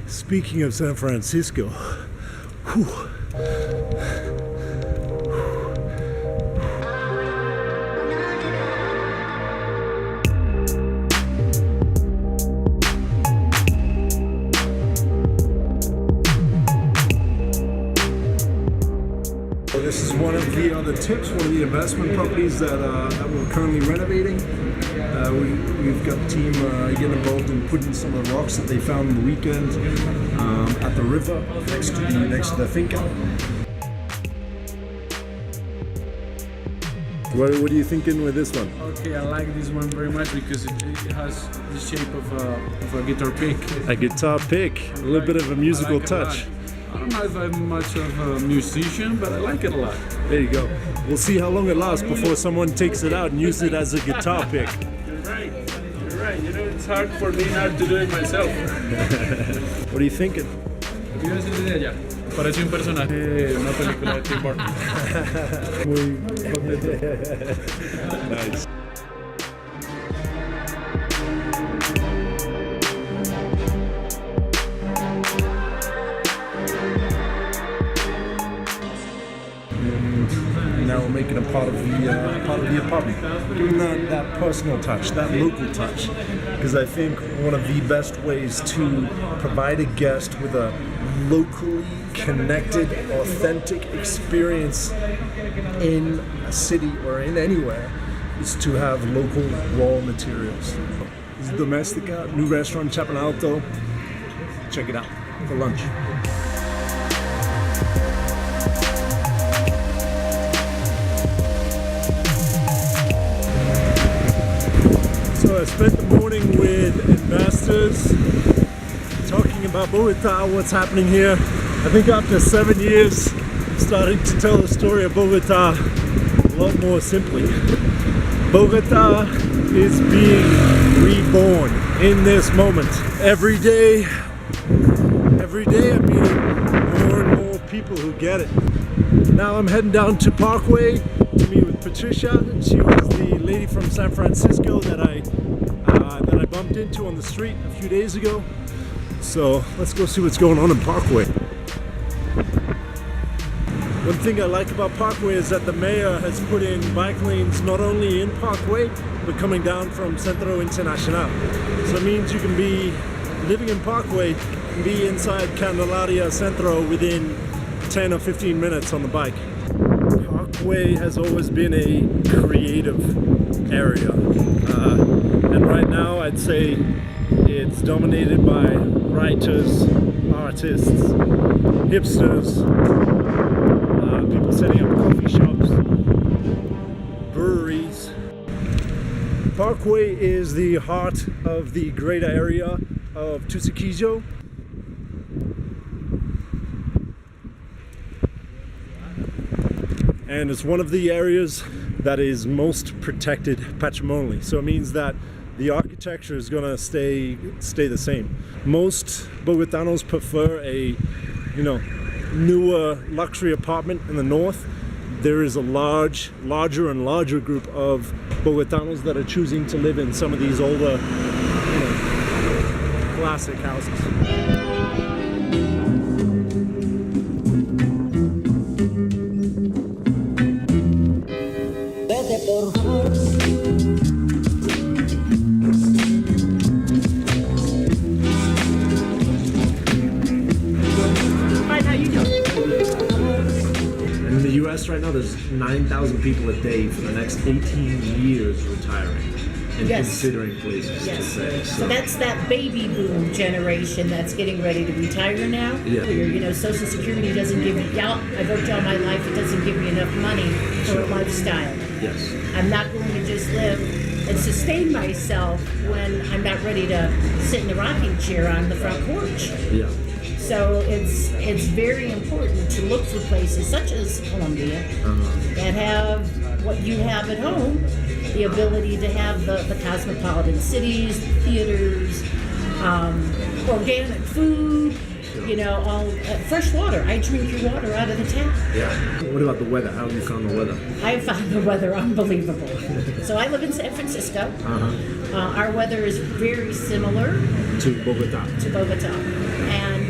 Speaking of San Francisco, whew. This is one of the other tips, one of the investment properties that we're currently renovating. We've got the team getting involved in putting some of the rocks that they found on the weekend at the river next to the finca. What are you thinking with this one? Okay, I like this one very much because it has the shape of a guitar pick. A guitar pick, a little bit of a musical touch. I don't know if I'm much of a musician, but I like it a lot. There you go. We'll see how long it lasts before someone takes it out and uses it as a guitar pick. You're right. You're right. You know, it's hard for me not to do it myself. What are you thinking? ¿Qué iba a decir de ella? Parece un personaje de una película de Tim Burton. Muy nice. Now we're making a part of the apartment, giving that personal touch, that local touch, because I think one of the best ways to provide a guest with a locally connected, authentic experience in a city or in anywhere is to have local raw materials. This is Domestica, new restaurant, Chapel Alto. Check it out for lunch. So I spent the morning with investors talking about Bogota, what's happening here. I think after 7 years, I'm starting to tell the story of Bogota a lot more simply. Bogota is being reborn in this moment. Every day I'm meeting more and more people who get it. Now I'm heading down to Parkway to meet with Patricia. She was the lady from San Francisco that I bumped into on the street a few days ago. So let's go see what's going on in Parkway. One thing I like about Parkway is that the mayor has put in bike lanes not only in Parkway but coming down from Centro Internacional. So it means you can be living in Parkway and be inside Candelaria Centro within 10 or 15 minutes on the bike. Parkway has always been a creative area, and right now I'd say it's dominated by writers, artists, hipsters, people setting up coffee shops, breweries. Parkway is the heart of the greater area of Tusaquijo. And it's one of the areas that is most protected patrimonially. So it means that the architecture is gonna stay the same. Most Bogotanos prefer a, newer luxury apartment in the north. There is a larger and larger group of Bogotanos that are choosing to live in some of these older, classic houses. Right now there's 9,000 people a day for the next 18 years retiring and considering places to stay. So that's that baby boom generation that's getting ready to retire now. Yeah. Social Security doesn't give me, I've worked all my life, it doesn't give me enough money for a lifestyle. Yes. I'm not going to just live and sustain myself when I'm not ready to sit in the rocking chair on the front porch. Yeah. So it's very important to look for places such as Colombia that have what you have at home, the ability to have the cosmopolitan cities, theaters, organic food, all fresh water. I drink your water out of the tap. Yeah. What about the weather? How have you found the weather? I found the weather unbelievable. So I live in San Francisco. Our weather is very similar to Bogota. And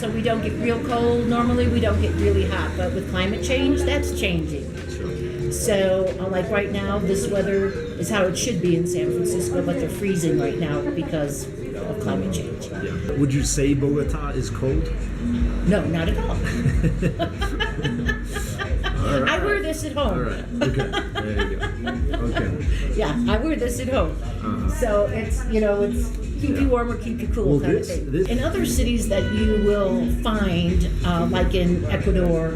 so we don't get real cold. Normally we don't get really hot, but with climate change, that's changing. So, like right now, this weather is how it should be in San Francisco, but they're freezing right now because of climate change. Yeah. Would you say Bogota is cold? No, not at all. All right. I wear this at home. All right. Okay. There you go. Okay. Yeah, I wear this at home. So it's, it's keep you warm or keep you cool kind of thing. In other cities that you will find, like in Ecuador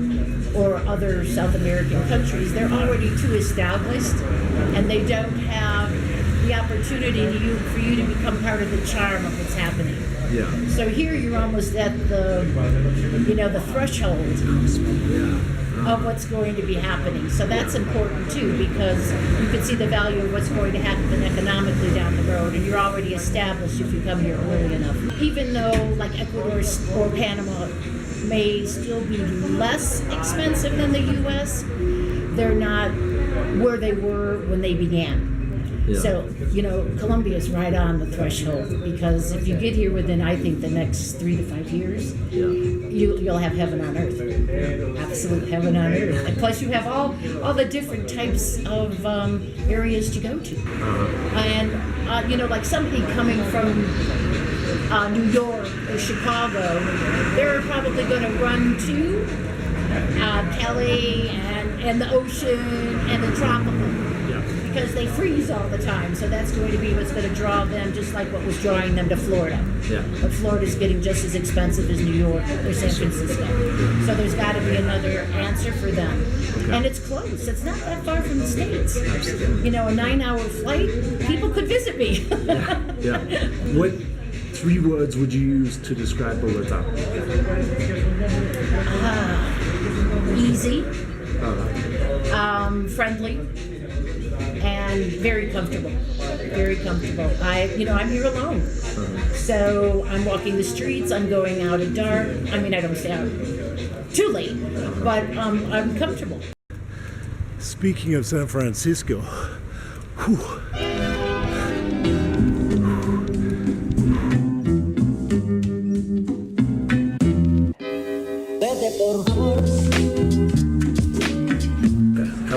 or other South American countries, they're already too established and they don't have the opportunity for you to become part of the charm of what's happening. Yeah. So here you're almost at the, the threshold of what's going to be happening. So that's important too, because you can see the value of what's going to happen economically down the road, and you're already established if you come here early enough. Even though like Ecuador or Panama may still be less expensive than the US, they're not where they were when they began. Yeah. So, Colombia is right on the threshold, because if you get here within, I think, the next 3 to 5 years, you'll have heaven on earth. Absolute heaven on earth. And plus, you have all the different types of areas to go to. And, like somebody coming from New York or Chicago, they're probably going to run to Cali and the ocean and the tropical. Because they freeze all the time, so that's going to be what's going to draw them, just like what was drawing them to Florida. Yeah. But Florida's getting just as expensive as New York or San Francisco. So there's got to be another answer for them. Okay. And it's close. It's not that far from the States. Absolutely. A 9-hour flight, people could visit me. Yeah. What 3 words would you use to describe Bogota? Easy, friendly, and very comfortable. Very comfortable. I'm here alone. So I'm walking the streets, I'm going out at dark. I mean, I don't stay out too late, but I'm comfortable. Speaking of San Francisco, how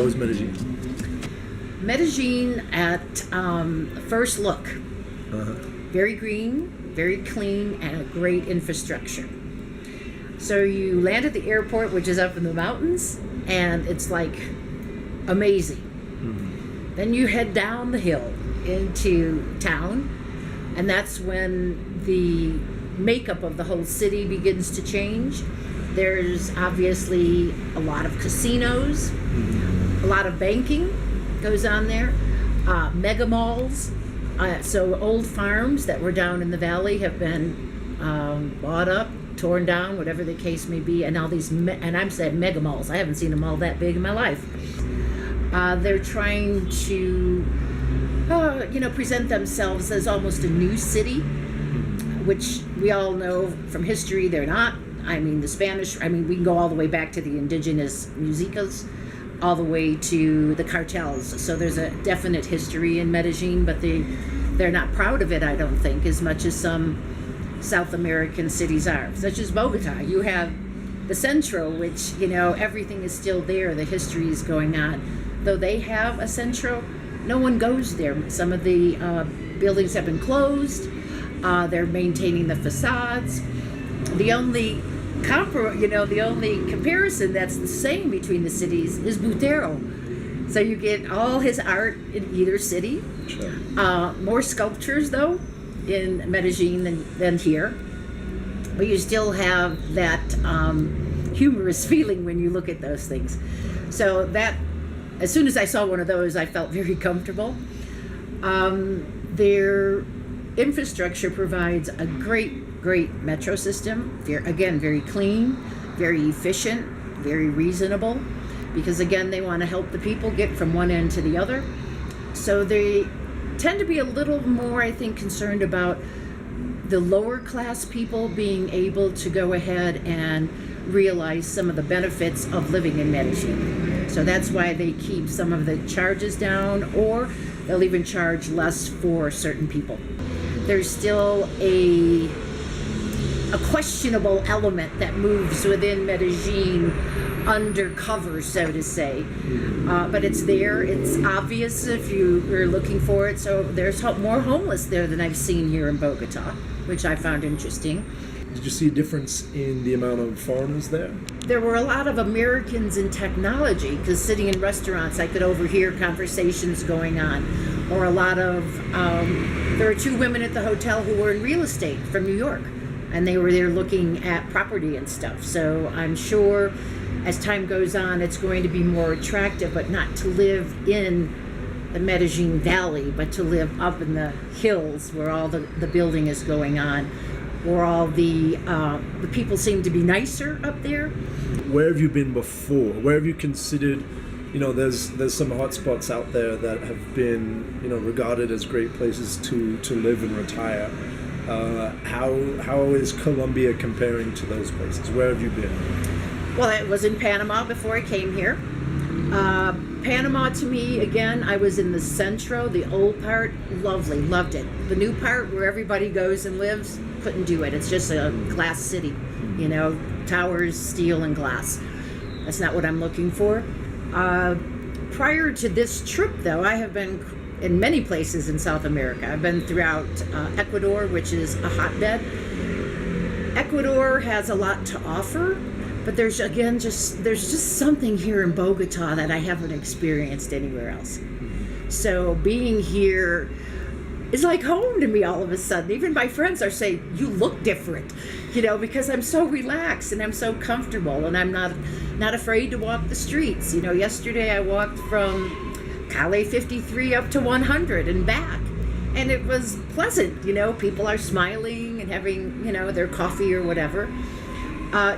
was Medellin? Medellin at first look, very green, very clean, and a great infrastructure. So you land at the airport, which is up in the mountains, and it's like amazing. Mm-hmm. Then you head down the hill into town, and that's when the makeup of the whole city begins to change. There's obviously a lot of casinos, a lot of banking goes on there, mega malls. So old farms that were down in the valley have been bought up, torn down, whatever the case may be, and all these, and I'm saying mega malls. I haven't seen them all that big in my life. They're trying to, present themselves as almost a new city, which we all know from history they're not. I mean, the Spanish, we can go all the way back to the indigenous musicas, all the way to the cartels. So there's a definite history in Medellin, but they're not proud of it, I don't think, as much as some South American cities are, such as Bogota. You have the Centro, which, everything is still there. The history is going on. Though they have a Centro, no one goes there. Some of the buildings have been closed. They're maintaining the facades. The only comparison that's the same between the cities is Botero. So you get all his art in either city. Sure. More sculptures, though, in Medellin than here. But you still have that humorous feeling when you look at those things. So that, as soon as I saw one of those, I felt very comfortable. Their infrastructure provides a great metro system. They're, again, very clean, very efficient, very reasonable, because, again, they want to help the people get from one end to the other. So they tend to be a little more, I think, concerned about the lower class people being able to go ahead and realize some of the benefits of living in Medellin. So that's why they keep some of the charges down, or they'll even charge less for certain people. There's still a a questionable element that moves within Medellin undercover, so to say. But it's there. It's obvious if you are looking for it. So there's more homeless there than I've seen here in Bogota, which I found interesting. Did you see a difference in the amount of foreigners there? There were a lot of Americans in technology, because sitting in restaurants I could overhear conversations going on. Or a lot of, there were 2 women at the hotel who were in real estate from New York, and they were there looking at property and stuff. So I'm sure as time goes on it's going to be more attractive, but not to live in the Medellin Valley, but to live up in the hills where all the building is going on, where all the people seem to be nicer up there. Where have you been before? Where have you considered, there's some hot spots out there that have been, regarded as great places to live and retire. How is Colombia comparing to those places? Where have you been? Well, I was in Panama before I came here. Panama, to me, again, I was in the centro, the old part, lovely, loved it. The new part, where everybody goes and lives, couldn't do it. It's just a glass city, towers, steel, and glass. That's not what I'm looking for. Prior to this trip, though, I have been in many places in South America. I've been throughout Ecuador, which is a hotbed. Ecuador has a lot to offer. But there's just something here in Bogota that I haven't experienced anywhere else. So being here is like home to me all of a sudden. Even my friends are saying, you look different, because I'm so relaxed and I'm so comfortable, and I'm not afraid to walk the streets. Yesterday I walked from Calle 53 up to 100 and back, and it was pleasant. People are smiling and having, their coffee or whatever.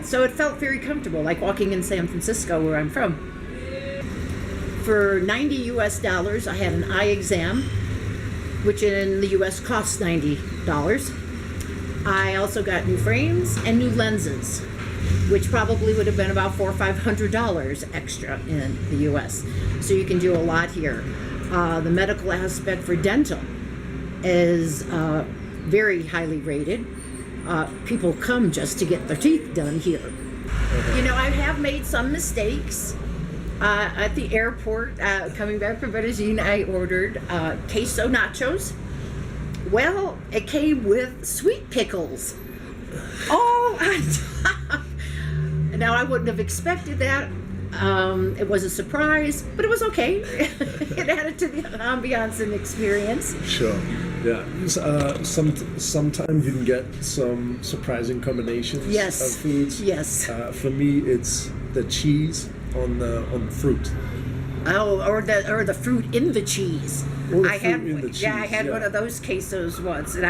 So it felt very comfortable, like walking in San Francisco, where I'm from. For $90 US, I had an eye exam, which in the US costs $90. I also got new frames and new lenses, which probably would have been about $400 or $500 extra in the US. So you can do a lot here. The medical aspect for dental is very highly rated. People come just to get their teeth done here. I have made some mistakes. At the airport, coming back from Medellin, I ordered queso nachos. Well, it came with sweet pickles all on top. Now, I wouldn't have expected that. It was a surprise, but it was okay. It added to the ambiance and experience. Sure. Yeah. Sometimes you can get some surprising combinations of foods. Yes. For me, it's the cheese on the fruit. Oh, or the fruit in the cheese. I had one of those quesos once, and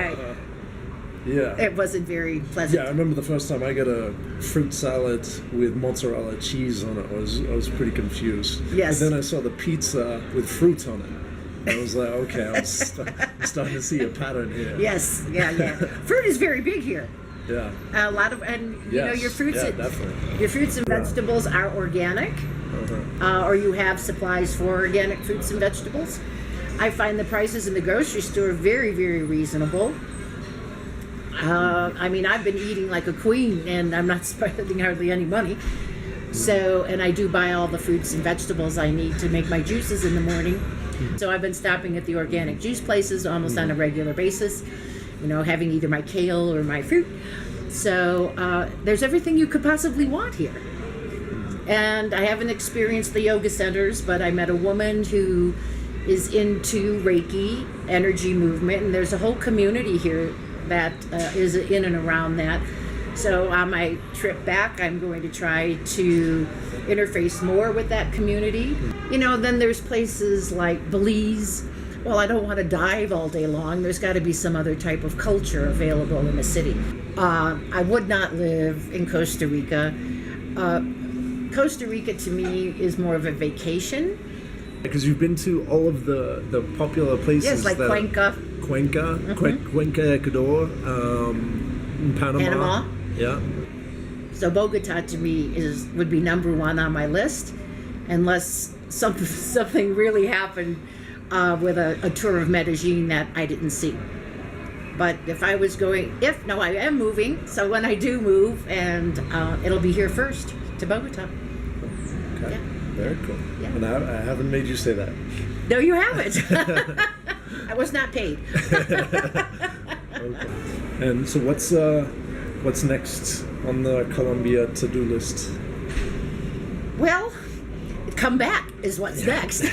yeah. It wasn't very pleasant. Yeah, I remember the first time I got a fruit salad with mozzarella cheese on it. I was pretty confused. Yes. But then I saw the pizza with fruit on it. I was like, okay, I'm starting to see a pattern here. Yes, yeah. Fruit is very big here. Yeah. A lot of, and your fruits. Definitely. Your fruits and vegetables are organic, or you have supplies for organic fruits and vegetables. I find the prices in the grocery store very, very reasonable. I've been eating like a queen, and I'm not spending hardly any money. So, and I do buy all the fruits and vegetables I need to make my juices in the morning. So I've been stopping at the organic juice places almost on a regular basis, having either my kale or my fruit. So there's everything you could possibly want here. And I haven't experienced the yoga centers, but I met a woman who is into Reiki, energy movement, and there's a whole community here that is in and around that. So on my trip back, I'm going to try to interface more with that community. Then there's places like Belize. Well, I don't want to dive all day long. There's got to be some other type of culture available in the city. I would not live in Costa Rica. Costa Rica to me is more of a vacation. Because you've been to all of the popular places. Yes, like Cuenca, Ecuador, Panama. Yeah. So Bogota to me would be number one on my list, unless something really happened with a tour of Medellin that I didn't see. But if I was going, no, I am moving. So when I do move, and it'll be here first to Bogota. Okay. Yeah. Very cool. Yeah. And I haven't made you say that. No, you haven't. I was not paid. Okay. And so what's next on the Colombia to-do list? Well, come back is what's next.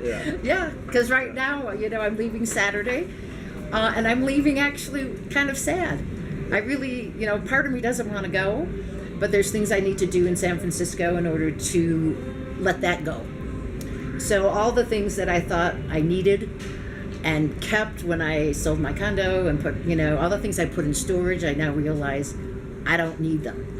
Yeah. Yeah, because right now, I'm leaving Saturday, and I'm leaving actually kind of sad. I really, part of me doesn't want to go, but there's things I need to do in San Francisco in order to let that go. So all the things that I thought I needed and kept when I sold my condo and put, all the things I put in storage, I now realize I don't need them.